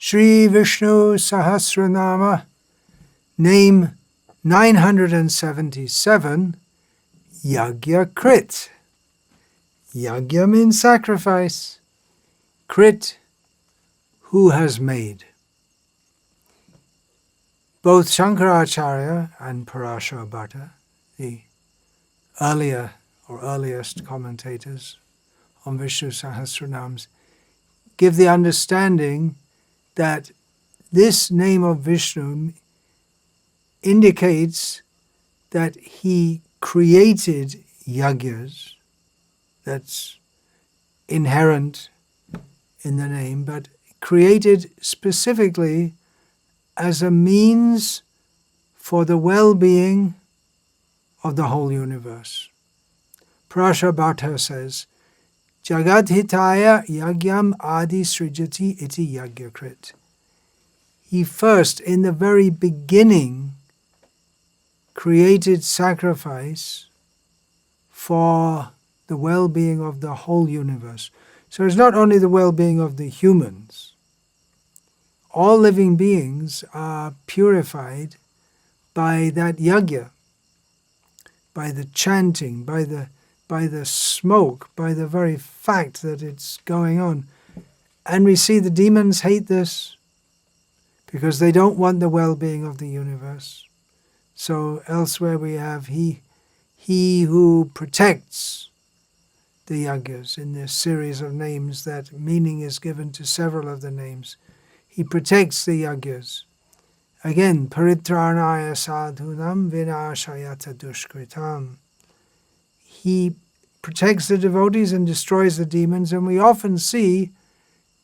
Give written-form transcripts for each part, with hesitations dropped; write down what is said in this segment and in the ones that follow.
Sri Visnu-sahasranama, name 977, Yajnakrt. Yajna means sacrifice. Krit, who has made. Both Shankaracharya and Parashara Bhatta, the earliest commentators on Vishnu Sahasranams, give the understanding that this name of Vishnu indicates that he created yajnas. That's inherent in the name, but created specifically as a means for the well-being of the whole universe. Parashara Bhatta says, Jagat hitaya yagyam adi srijati iti Yajnakrt. He first, in the very beginning, created sacrifice for the well-being of the whole universe. So it's not only the well-being of the humans. All living beings are purified by that yajna, by the chanting, by the smoke, by the very fact that it's going on. And we see the demons hate this because they don't want the well-being of the universe. So elsewhere we have he who protects the yajnas in this series of names. That meaning is given to several of the names. He protects the yajnas. Again, paritranaya sadhunam vinashayata dushkritam. He protects the devotees and destroys the demons, and we often see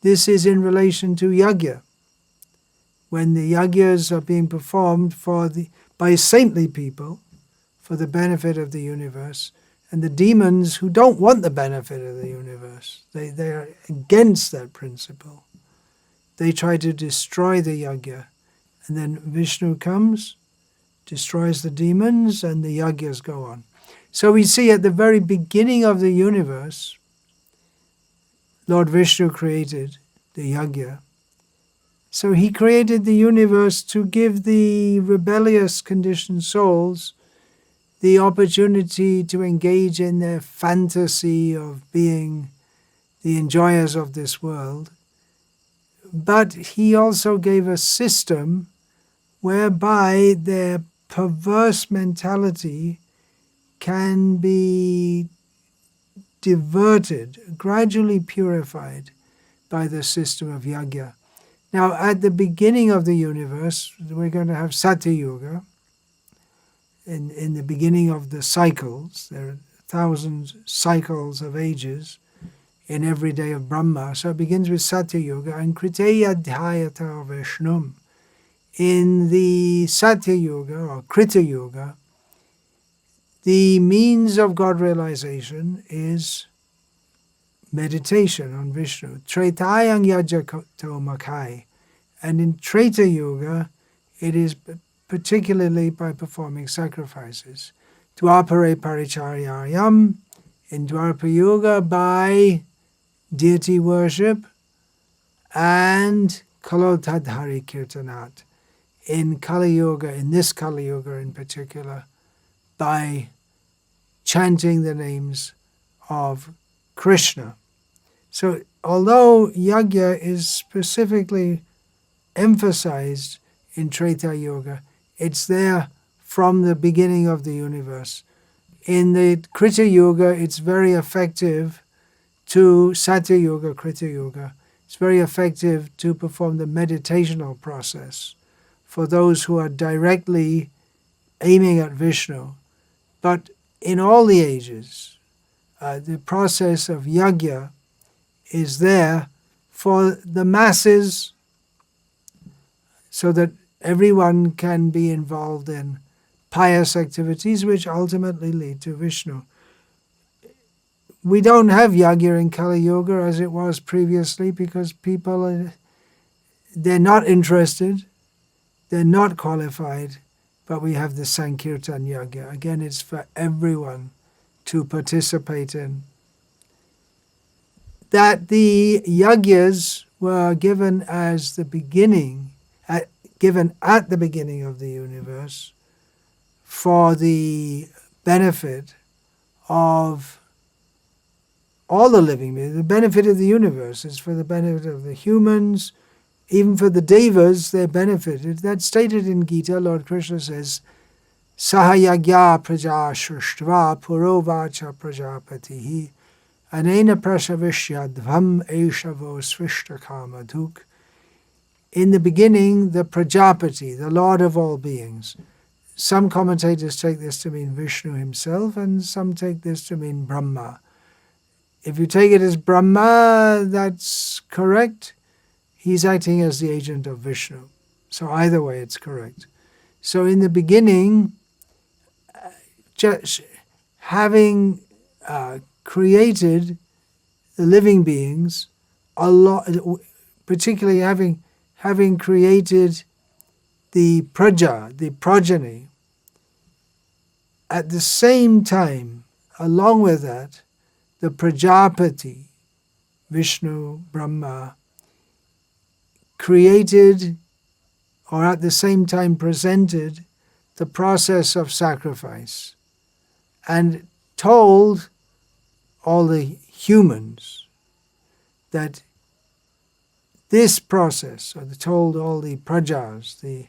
this is in relation to yajna. When the yajnas are being performed by saintly people for the benefit of the universe, and the demons who don't want the benefit of the universe, they are against that principle. They try to destroy the yajna, and then Vishnu comes, destroys the demons, and the yajnas go on. So we see at the very beginning of the universe, Lord Vishnu created the yajna. So he created the universe to give the rebellious conditioned souls the opportunity to engage in their fantasy of being the enjoyers of this world. But he also gave a system whereby their perverse mentality can be diverted, gradually purified by the system of yajna. Now, at the beginning of the universe, we're going to have Satya Yuga. In the beginning of the cycles, there are 1,000 cycles of ages in every day of Brahma. So it begins with Satya Yuga and Kriteya Dhyata Vishnum. In the Satya Yuga or Krita Yuga, the means of God realization is meditation on Vishnu. Tretayang Yajakato Makai. And in Treta Yuga, it is particularly by performing sacrifices. Dwapare Paricharyayam, in Dwapara Yuga by deity worship, and Kalotadhari Kirtanat, in Kali Yuga, in this Kali Yuga in particular, by chanting the names of Krishna. So although yajna is specifically emphasized in Treta Yuga, it's there from the beginning of the universe. In the Krita Yuga, it's very effective to Satya Yuga, Krita Yuga. It's very effective to perform the meditational process for those who are directly aiming at Vishnu. But in all the ages, the process of yajna is there for the masses so that everyone can be involved in pious activities which ultimately lead to Vishnu. We don't have yajna in Kali Yuga as it was previously because people, they're not interested, they're not qualified, but we have the Sankirtan Yajna. Again, it's for everyone to participate in. That the yajnas were given as the beginning, given at the beginning of the universe for the benefit of all the living beings. The benefit of the universe is for the benefit of the humans, even for the devas, they're benefited. That's stated in Gita. Lord Krishna says, Sahayagya praja shrushtva purovacha prajapatihi anena prashavishya dvam eshavo svishta kamadhuk. In the beginning, the Prajapati, the Lord of all beings. Some commentators take this to mean Vishnu himself, and some take this to mean Brahma. If you take it as Brahma, that's correct. He's acting as the agent of Vishnu. So either way, it's correct. So in the beginning, just having created the living beings, particularly having created the praja, the progeny, at the same time, along with that, the Prajapati, Vishnu, Brahma, created, or at the same time presented, the process of sacrifice and told all the humans that this process, or told all the prajas, the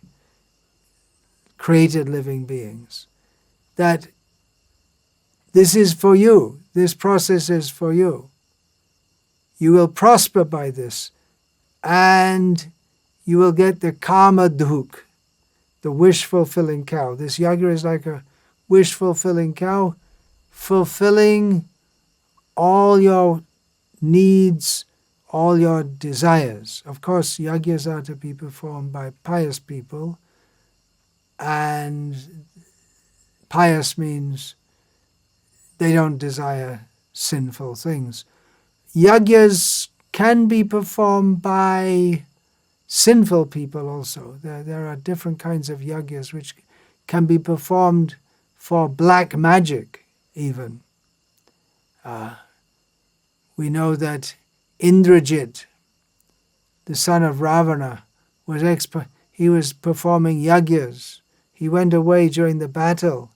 created living beings, that this is for you, this process is for you. You will prosper by this, and you will get the kama dhuk, the wish-fulfilling cow. This yajna is like a wish-fulfilling cow, fulfilling all your needs, all your desires. Of course, yajnas are to be performed by pious people, and pious means they don't desire sinful things. Yajnas can be performed by sinful people also. There are different kinds of yajnas which can be performed for black magic even. We know that Indrajit, the son of Ravana, he was performing yajnas. He went away during the battle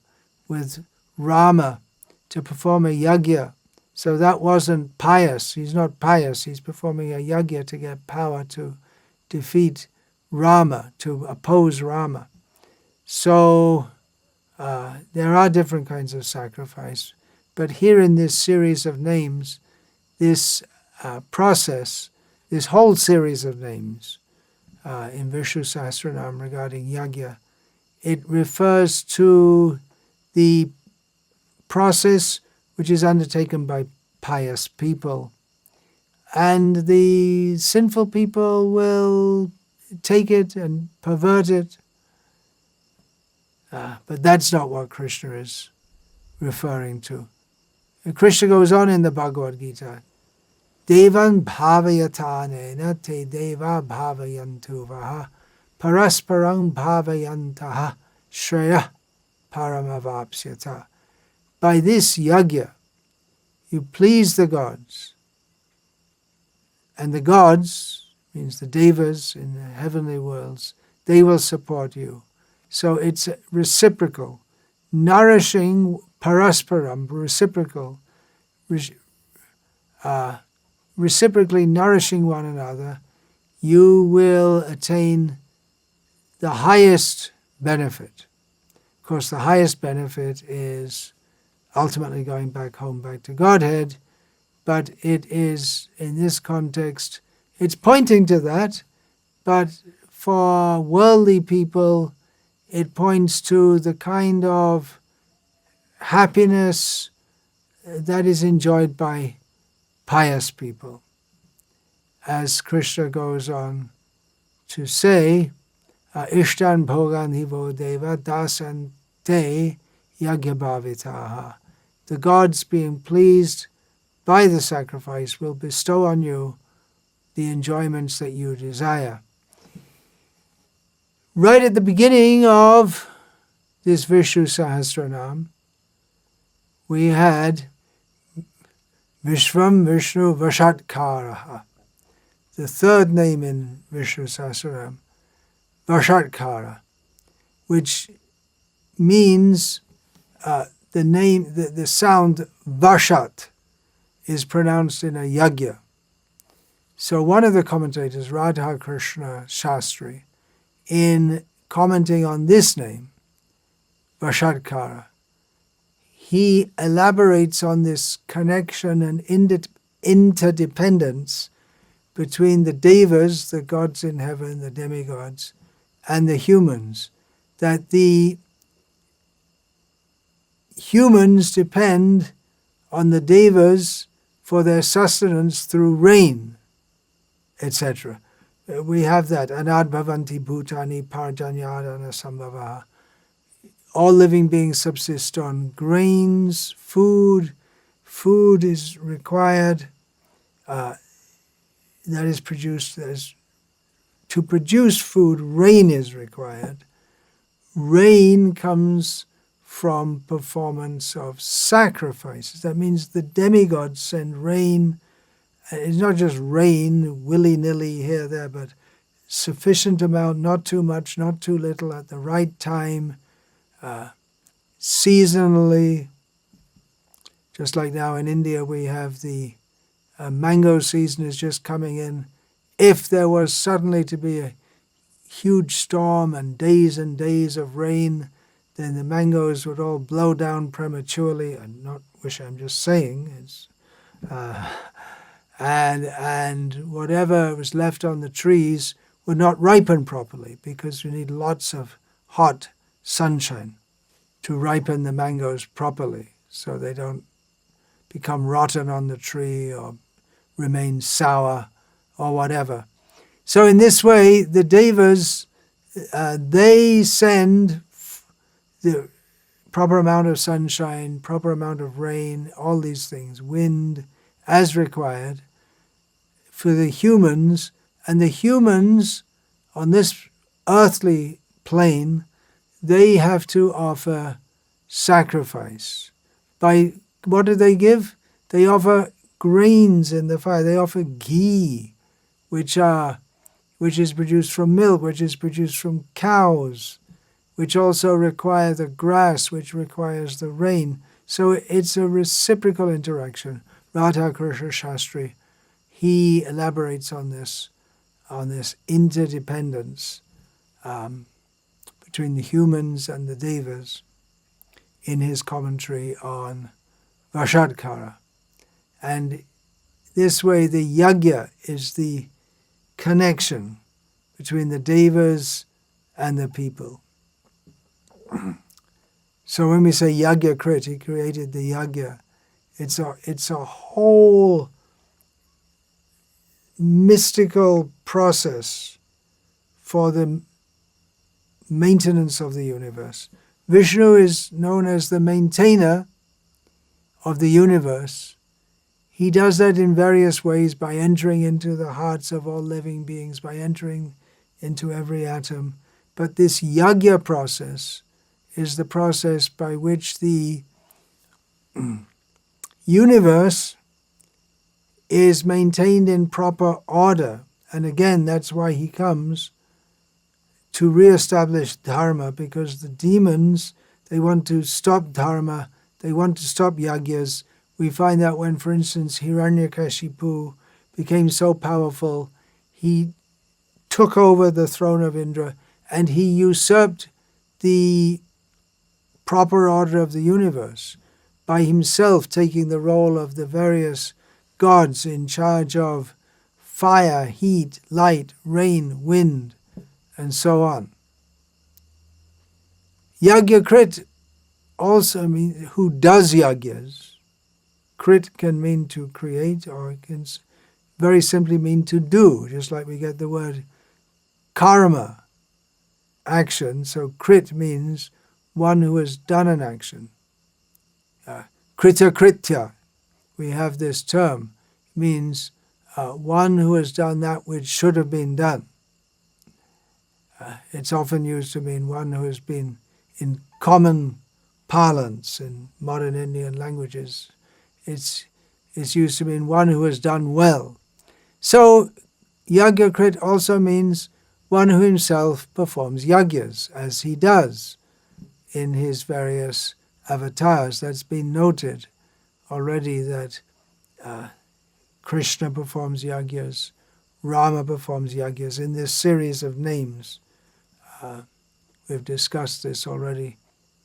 with Rama to perform a yajna. So that wasn't pious. He's not pious. He's performing a yajna to get power to defeat Rama, to oppose Rama. So there are different kinds of sacrifice. But here in this series of names, this process, this whole series of names in Visnu-sahasranama regarding yajna, it refers to the process which is undertaken by pious people. And the sinful people will take it and pervert it. But that's not what Krishna is referring to. And Krishna goes on in the Bhagavad Gita, Devan bhavayatanena te deva bhavayantu vaha parasparang bhavayantaha shreya paramavapsyata. By this yajna, you please the gods. And the gods, means the devas in the heavenly worlds, they will support you. So it's reciprocal, nourishing, parasparam, reciprocal, reciprocally nourishing one another, you will attain the highest benefit. Of course, the highest benefit is ultimately going back home, back to Godhead, but it is, in this context, it's pointing to that, but for worldly people, it points to the kind of happiness that is enjoyed by pious people. As Krishna goes on to say, Ishtan bhogan hivo deva dasan te yagyabhavitaha. The gods, being pleased by the sacrifice, will bestow on you the enjoyments that you desire. Right at the beginning of this Visnu-sahasranama, we had Vishvam Vishnu Vashatkaraha. the third name in Vishnu Sahasranama, Vashatkara, which means the sound Vashat is pronounced in a yajna. So one of the commentators, Radha Krishna Shastri, in commenting on this name, Vashatkara, he elaborates on this connection and interdependence between the devas, the gods in heaven, the demigods, and the humans, that the humans depend on the devas for their sustenance through rain, etc. We have that, Anad Bhavanti Bhutani Parjanyadana Sambhava. All living beings subsist on grains, food. Food is required, that is produced. To produce food, rain is required. Rain comes from performance of sacrifices. That means the demigods send rain. It's not just rain, willy-nilly here, there, but sufficient amount, not too much, not too little, at the right time, seasonally. Just like now in India we have the mango season is just coming in. If there was suddenly to be a huge storm and days of rain, then the mangoes would all blow down prematurely. And not wish, I'm just saying. It's, and whatever was left on the trees would not ripen properly, because you need lots of hot sunshine to ripen the mangoes properly, so they don't become rotten on the tree or remain sour or whatever. So in this way, the devas, they send the proper amount of sunshine, proper amount of rain, all these things, wind, as required for the humans. And the humans on this earthly plane, they have to offer sacrifice. By what do they give? They offer grains in the fire. They offer ghee, which is produced from milk, which is produced from cows, which also require the grass, which requires the rain. So it's a reciprocal interaction. Radha Krishna Shastri, he elaborates on this interdependence between the humans and the devas in his commentary on Vashatkara. And this way the yajna is the connection between the devas and the people. So when we say Yajnakrt, he created the yajna, it's a whole mystical process for the maintenance of the universe. Vishnu is known as the maintainer of the universe. He does that in various ways, by entering into the hearts of all living beings, by entering into every atom. But this yajna process is the process by which the universe is maintained in proper order. And again, that's why he comes to re-establish dharma, because the demons, they want to stop dharma, they want to stop yajnas. We find that when, for instance, Hiranyakashipu became so powerful, he took over the throne of Indra and he usurped the proper order of the universe by himself taking the role of the various gods in charge of fire, heat, light, rain, wind, and so on. Yajnakrt also means who does yajnas. Krit can mean to create, or it can very simply mean to do, just like we get the word karma, action. So krit means one who has done an action. Krita kritya, we have this term, means one who has done that which should have been done. It's often used to mean one who has been, in common parlance in modern Indian languages, it's used to mean one who has done well. So Yajnakrt also means one who himself performs yagyas, as he does in his various avatars. That's been noted already, that Krishna performs yagyas, Rama performs yagyas in this series of names. We've discussed this already.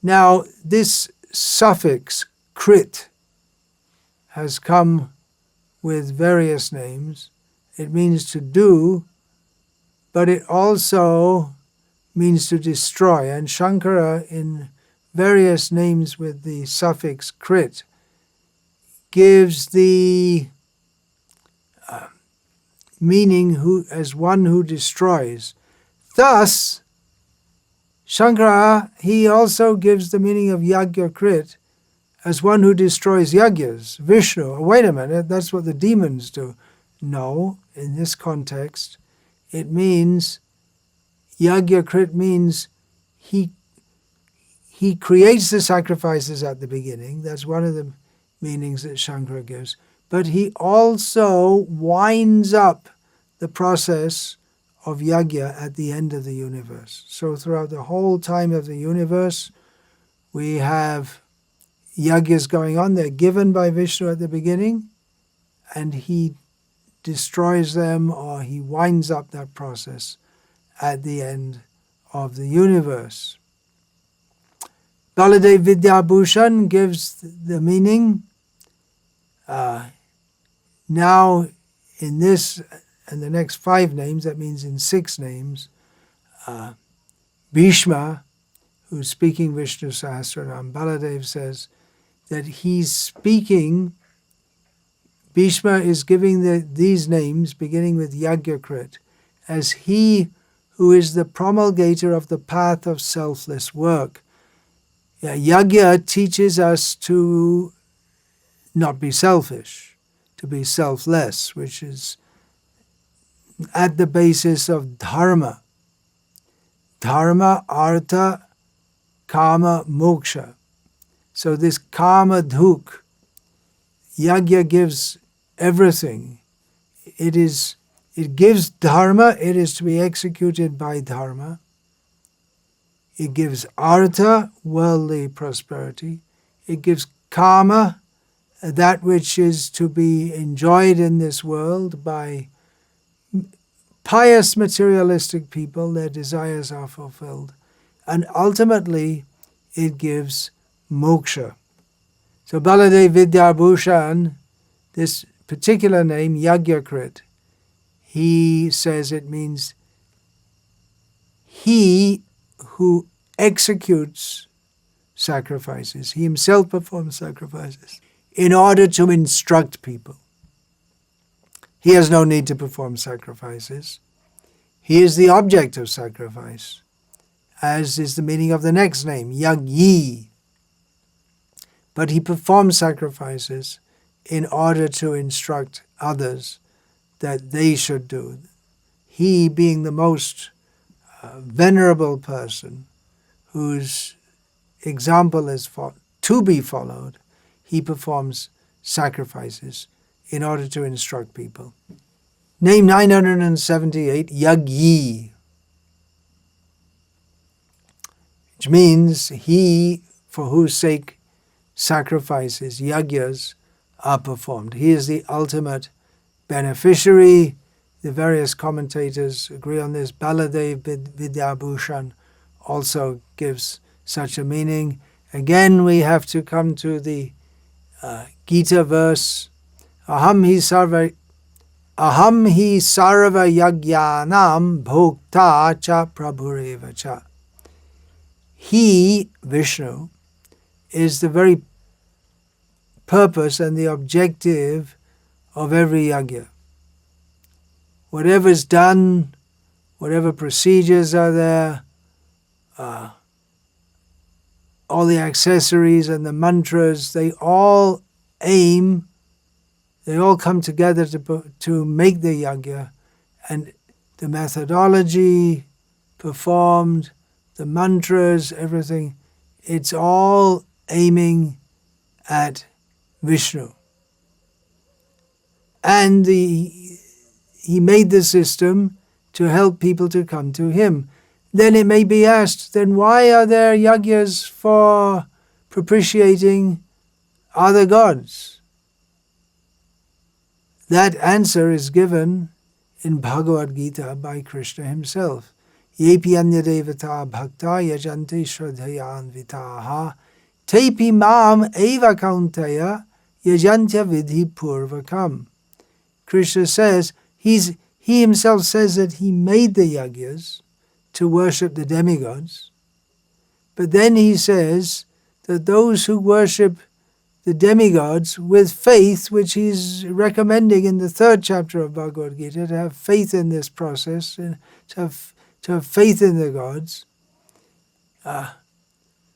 Now, this suffix krit has come with various names. It means to do, but it also means to destroy. And Shankara, in various names with the suffix krit, gives the meaning as one who destroys. Thus, Shankara, he also gives the meaning of Yajnakrt as one who destroys yagyas, Vishnu. Oh, wait a minute, that's what the demons do. No, in this context, it means, Yajnakrt means he creates the sacrifices at the beginning. That's one of the meanings that Shankara gives. But he also winds up the process of yajna at the end of the universe. So throughout the whole time of the universe, we have yagyas going on. They're given by Vishnu at the beginning, and he destroys them, or he winds up that process at the end of the universe. Baladev Vidyabhushan gives the meaning. Now, in this and the next 5 names, that means in 6 names, Bhishma, who's speaking Vishnu Sahasranama, Baladev says that he's speaking, Bhishma is giving these names, beginning with Yajnakrt, as he who is the promulgator of the path of selfless work. Yajna teaches us to not be selfish, to be selfless, which is at the basis of dharma. Dharma, artha, kama, moksha. So this kama dhuk, yajna gives everything. It gives dharma, it is to be executed by dharma. It gives artha, worldly prosperity. It gives kama, that which is to be enjoyed in this world by pious materialistic people. Their desires are fulfilled. And ultimately, it gives moksha. So Baladev Vidyabhushan, this particular name, Yajnakrt, he says it means he who executes sacrifices. He himself performs sacrifices in order to instruct people. He has no need to perform sacrifices. He is the object of sacrifice, as is the meaning of the next name, Yajni. But he performs sacrifices in order to instruct others that they should do. He, being the most venerable person whose example is to be followed, he performs sacrifices in order to instruct people. Name 978, Yajni, which means he for whose sake sacrifices, yajnas, are performed. He is the ultimate beneficiary. The various commentators agree on this. Baladev Vidyabhushan also gives such a meaning. Again, we have to come to the Gita verse, Aham hi sarva yajnanam bhokta cha prabhureva cha. He, Vishnu, is the very purpose and the objective of every yajna. Whatever is done, whatever procedures are there, all the accessories and the mantras, they all come together to make the yajna, and the methodology performed, the mantras, everything, it's all aiming at Vishnu. And the he made the system to help people to come to him. Then it may be asked, then why are there yajnas for propitiating other gods? That answer is given in Bhagavad Gita by Krishna himself. Yepi anya devata bhakta yajante shraddhayan vitaha tepi mam eva kauntaya yajantya vidhi purvakam. Krishna says, he himself says that he made the yajnas to worship the demigods, but then he says that those who worship the demigods with faith, which he's recommending in the 3rd chapter of Bhagavad Gita, to have faith in this process, and to have faith in the gods.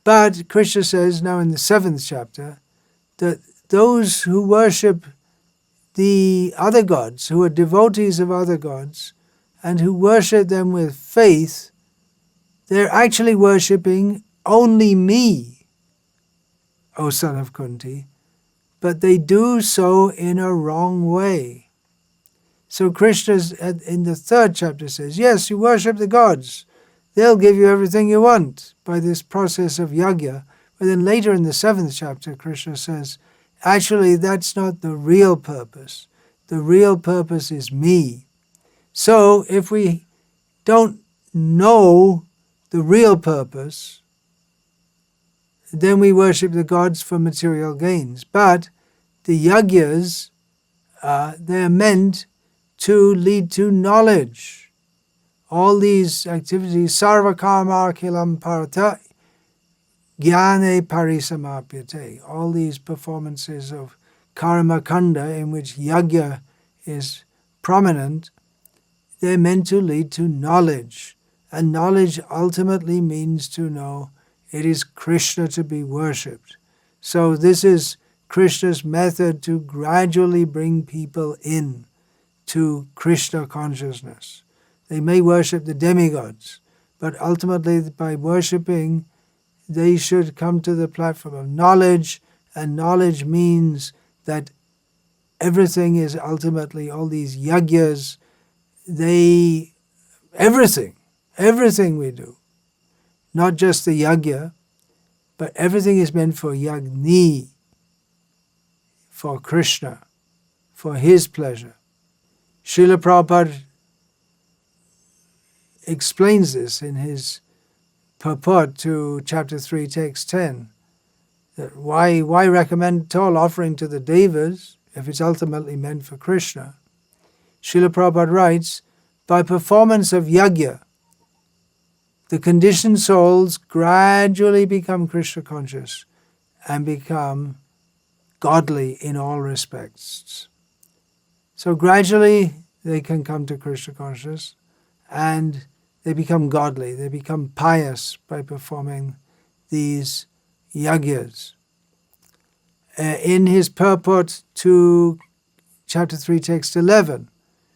But Krishna says now in the 7th chapter that those who worship the other gods, who are devotees of other gods, and who worship them with faith, they're actually worshipping only me, O son of Kunti, but they do so in a wrong way. So Krishna in the 3rd chapter says, yes, you worship the gods. They'll give you everything you want by this process of yajna. But then later in the 7th chapter, Krishna says, actually, that's not the real purpose. The real purpose is me. So if we don't know the real purpose, then we worship the gods for material gains. But the yajnas, they're meant to lead to knowledge. All these activities, sarva karma kilam parata jnane parisamapyate, all these performances of karma kanda in which yajna is prominent, they're meant to lead to knowledge. And knowledge ultimately means to know it is Krishna to be worshipped. So this is Krishna's method to gradually bring people in to Krishna consciousness. They may worship the demigods, but ultimately by worshipping, they should come to the platform of knowledge, and knowledge means that everything is ultimately, all these yajnas, everything we do, not just the yajna, but everything is meant for Yajni, for Krishna, for his pleasure. Srila Prabhupada explains this in his purport to chapter 3, text 10, that why recommend at all offering to the devas if it's ultimately meant for Krishna? Srila Prabhupada writes, by performance of yajna, the conditioned souls gradually become Krishna conscious and become godly in all respects. So gradually they can come to Krishna consciousness and they become godly, they become pious by performing these yajnas. In his purport to chapter 3, text 11,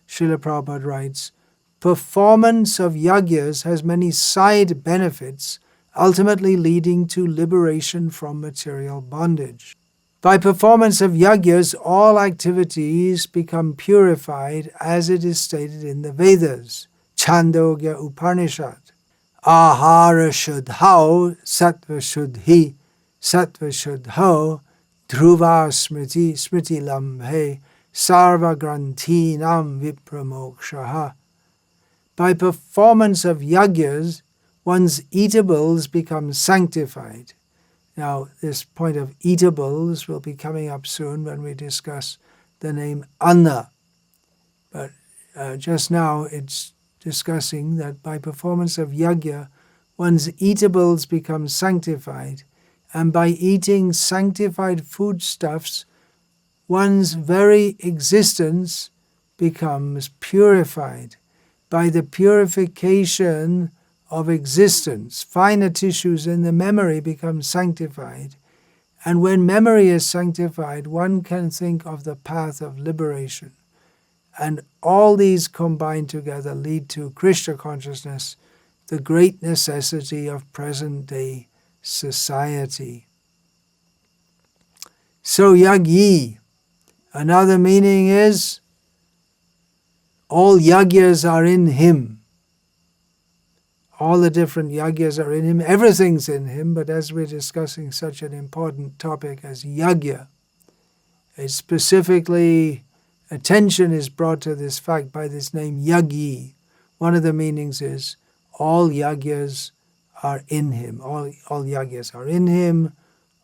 Srila Prabhupada writes, performance of yajnas has many side benefits, ultimately leading to liberation from material bondage. By performance of yajnas, all activities become purified, as it is stated in the Vedas, Chandogya Upanishad. Ahara shuddhau sattva shuddhi, sattva shuddhau dhruva smriti smriti lambhe sarva grantinam vipramokshaha. By performance of yajnas, one's eatables become sanctified. Now, this point of eatables will be coming up soon when we discuss the name Anna. But just now it's discussing that by performance of yajna, one's eatables become sanctified. And by eating sanctified foodstuffs, one's very existence becomes purified. By the purification of existence, finer tissues in the memory become sanctified. And when memory is sanctified, one can think of the path of liberation. And all these combined together lead to Krishna consciousness, the great necessity of present-day society. So yajni, another meaning is All yagyas are in him. All the different yagyas are in him. Everything's in him, but as we're discussing such an important topic as yagya, it specifically attention is brought to this fact by this name Yajni. One of the meanings is all yagyas are in him. All yagyas are in him,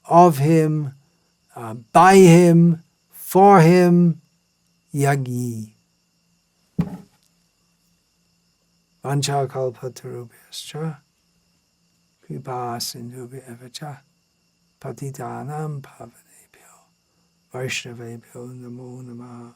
of him, by him, for him, Yajni. Vanchakalpatarubhyascha kripa sindhubhya cha patitanam pavanebhyo vaishnavebhyo namo namaha.